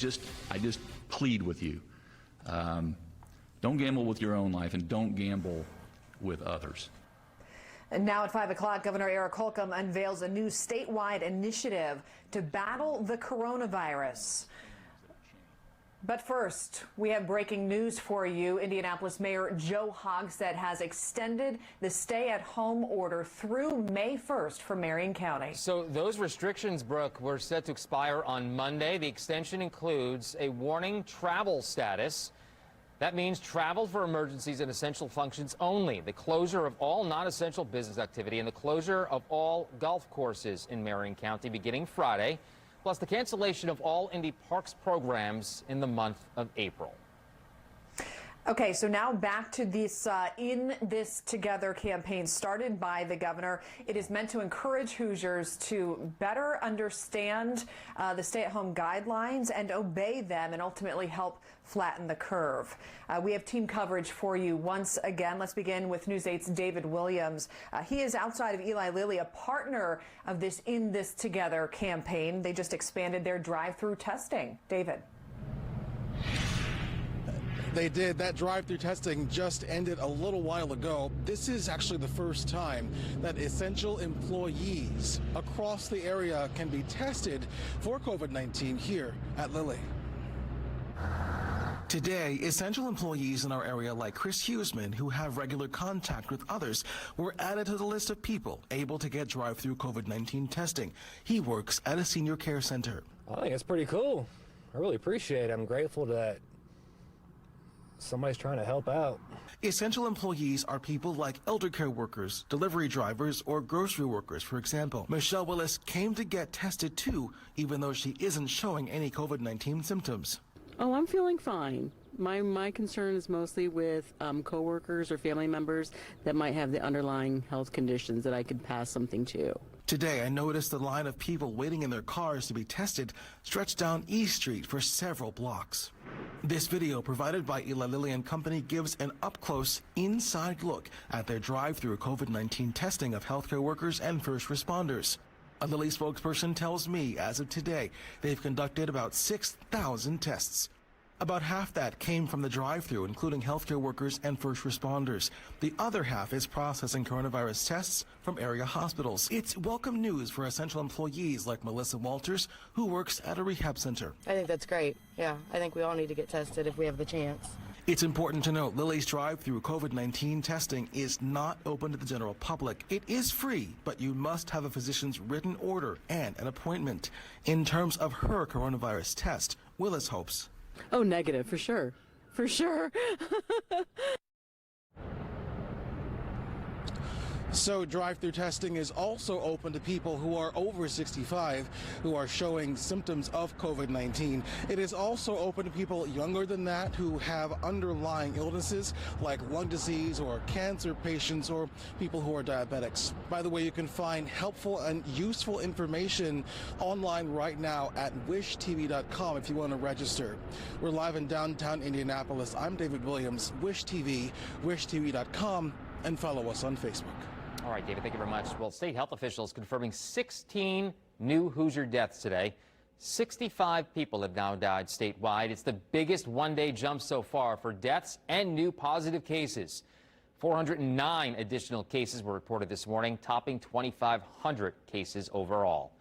just plead with you. Don't gamble with your own life and don't gamble with others. And now at 5 o'clock, Governor Eric Holcomb unveils a new statewide initiative to battle the coronavirus. But first, we have breaking news for you. Indianapolis Mayor Joe Hogsett has extended the stay-at-home order through May 1st for Marion County. So those restrictions, Brooke, were set to expire on Monday. The extension includes a warning travel status. That means travel for emergencies and essential functions only. The closure of all non-essential business activity and the closure of all golf courses in Marion County beginning Friday. Plus the cancellation of all Indy Parks programs in the month of April. Okay, so now back to this In This Together campaign started by the governor. It is meant to encourage Hoosiers to better understand the stay-at-home guidelines and obey them and ultimately help flatten the curve. We have team coverage for you once again. Let's begin with News 8's David Williams. He is outside of Eli Lilly, a partner of this In This Together campaign. They just expanded their drive-through testing. David. They did. That drive-through testing just ended a little while ago. This is actually the first time that essential employees across the area can be tested for COVID-19 here at Lilly. Today, essential employees in our area like Chris Huseman, who have regular contact with others, were added to the list of people able to get drive-through COVID-19 testing. He works at a senior care center. I think it's pretty cool. I really appreciate it. I'm grateful that somebody's trying to help out. Essential employees are people like elder care workers, delivery drivers, or grocery workers, for example. Michelle Willis came to get tested too, even though she isn't showing any COVID-19 symptoms. Oh, I'm feeling fine. My concern is mostly with coworkers or family members that might have the underlying health conditions that I could pass something to. Today, I noticed the line of people waiting in their cars to be tested stretched down East Street for several blocks. This video provided by Eli Lilly and Company gives an up-close, inside look at their drive-through COVID-19 testing of healthcare workers and first responders. A Lilly spokesperson tells me, as of today, they've conducted about 6,000 tests. About half that came from the drive-through, including healthcare workers and first responders. The other half is processing coronavirus tests from area hospitals. It's welcome news for essential employees like Melissa Walters, who works at a rehab center. I think that's great. Yeah, I think we all need to get tested if we have the chance. It's important to note Lilly's drive-through COVID-19 testing is not open to the general public. It is free, but you must have a physician's written order and an appointment. In terms of her coronavirus test, Willis hopes. Oh, negative, for sure. For sure. So drive-through testing is also open to people who are over 65 who are showing symptoms of COVID-19. It is also open to people younger than that who have underlying illnesses like lung disease or cancer patients or people who are diabetics. By the way, you can find helpful and useful information online right now at wishtv.com if you want to register. We're live in downtown Indianapolis. I'm David Williams, Wish TV, wishtv.com, and follow us on Facebook. All right, David, thank you very much. Well, state health officials confirming 16 new Hoosier deaths today. 65 people have now died statewide. It's the biggest one-day jump so far for deaths and new positive cases. 409 additional cases were reported this morning, topping 2,500 cases overall.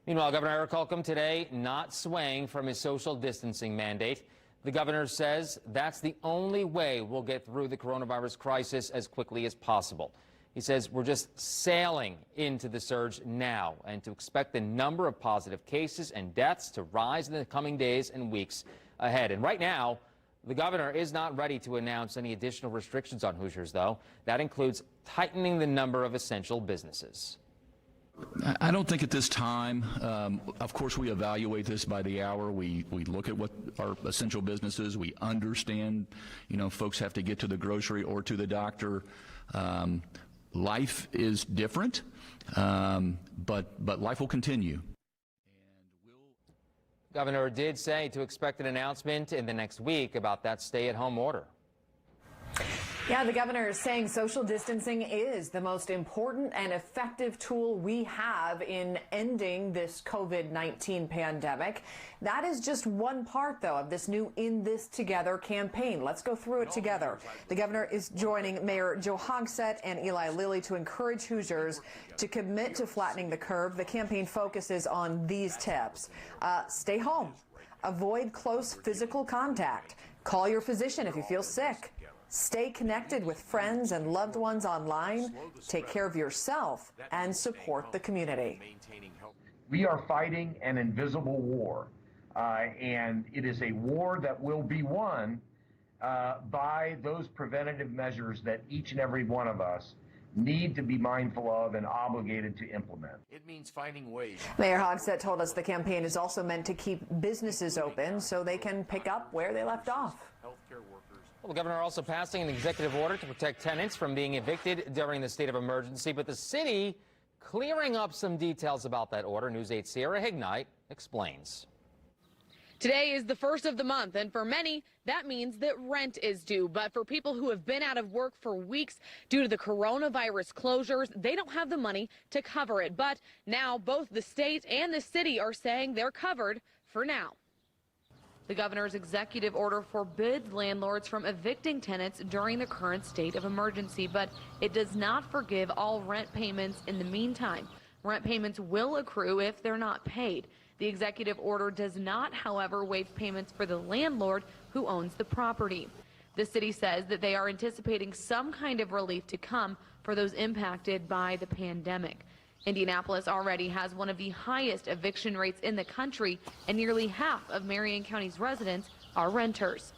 Meanwhile, Governor Eric Holcomb today not swaying from his social distancing mandate. The governor says that's the only way we'll get through the coronavirus crisis as quickly as possible. He says we're just sailing into the surge now and to expect the number of positive cases and deaths to rise in the coming days and weeks ahead. And right now, the governor is not ready to announce any additional restrictions on Hoosiers, though. That includes tightening the number of essential businesses. I don't think at this time, of course, we evaluate this by the hour. We look at what our essential businesses. We understand, folks have to get to the grocery or to the doctor. Life is different, but life will continue. Governor did say to expect an announcement in the next week about that stay-at-home order. Yeah, the governor is saying social distancing is the most important and effective tool we have in ending this COVID-19 pandemic. That is just one part, though, of this new In This Together campaign. Let's go through it together. The governor is joining Mayor Joe Hogsett and Eli Lilly to encourage Hoosiers to commit to flattening the curve. The campaign focuses on these tips. Stay home. Avoid close physical contact. Call your physician if you feel sick. Stay connected with friends and loved ones online. Take care of yourself and support the community. We are fighting an invisible war, and it is a war that will be won by those preventative measures that each and every one of us need to be mindful of and obligated to implement. It means finding ways. Mayor Hogsett told us the campaign is also meant to keep businesses open so they can pick up where they left off. Healthcare workers. Well, the governor also passing an executive order to protect tenants from being evicted during the state of emergency, but the city clearing up some details about that order. News 8 Sierra Hignite explains. Today is the first of the month, and for many, that means that rent is due. But for people who have been out of work for weeks due to the coronavirus closures, they don't have the money to cover it. But now both the state and the city are saying they're covered for now. The governor's executive order forbids landlords from evicting tenants during the current state of emergency, but it does not forgive all rent payments in the meantime. Rent payments will accrue if they're not paid. The executive order does not, however, waive payments for the landlord who owns the property. The city says that they are anticipating some kind of relief to come for those impacted by the pandemic. Indianapolis already has one of the highest eviction rates in the country, and nearly half of Marion County's residents are renters.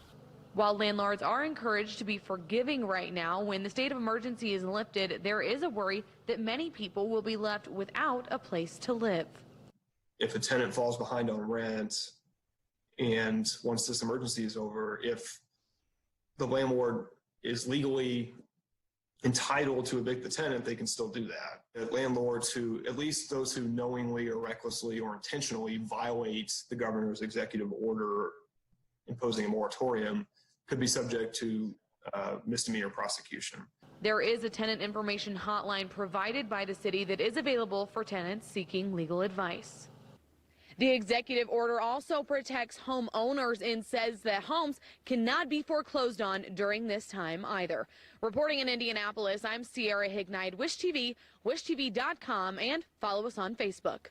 While landlords are encouraged to be forgiving right now, when the state of emergency is lifted, there is a worry that many people will be left without a place to live. If a tenant falls behind on rent, and once this emergency is over, if the landlord is legally entitled to evict the tenant, they can still do that. Landlords who, at least those who knowingly or recklessly or intentionally violate the governor's executive order imposing a moratorium, could be subject to misdemeanor prosecution. There is a tenant information hotline provided by the city that is available for tenants seeking legal advice. The executive order also protects homeowners and says that homes cannot be foreclosed on during this time either. Reporting in Indianapolis, I'm Sierra Hignite, Wish TV, wishtv.com, and follow us on Facebook.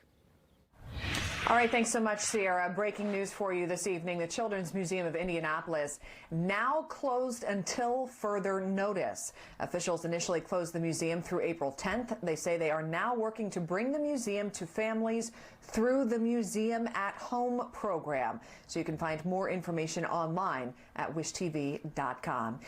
All right, thanks so much, Sierra. Breaking news for you this evening. The Children's Museum of Indianapolis now closed until further notice. Officials initially closed the museum through April 10th. They say they are now working to bring the museum to families through the Museum at Home program. So you can find more information online at wishtv.com.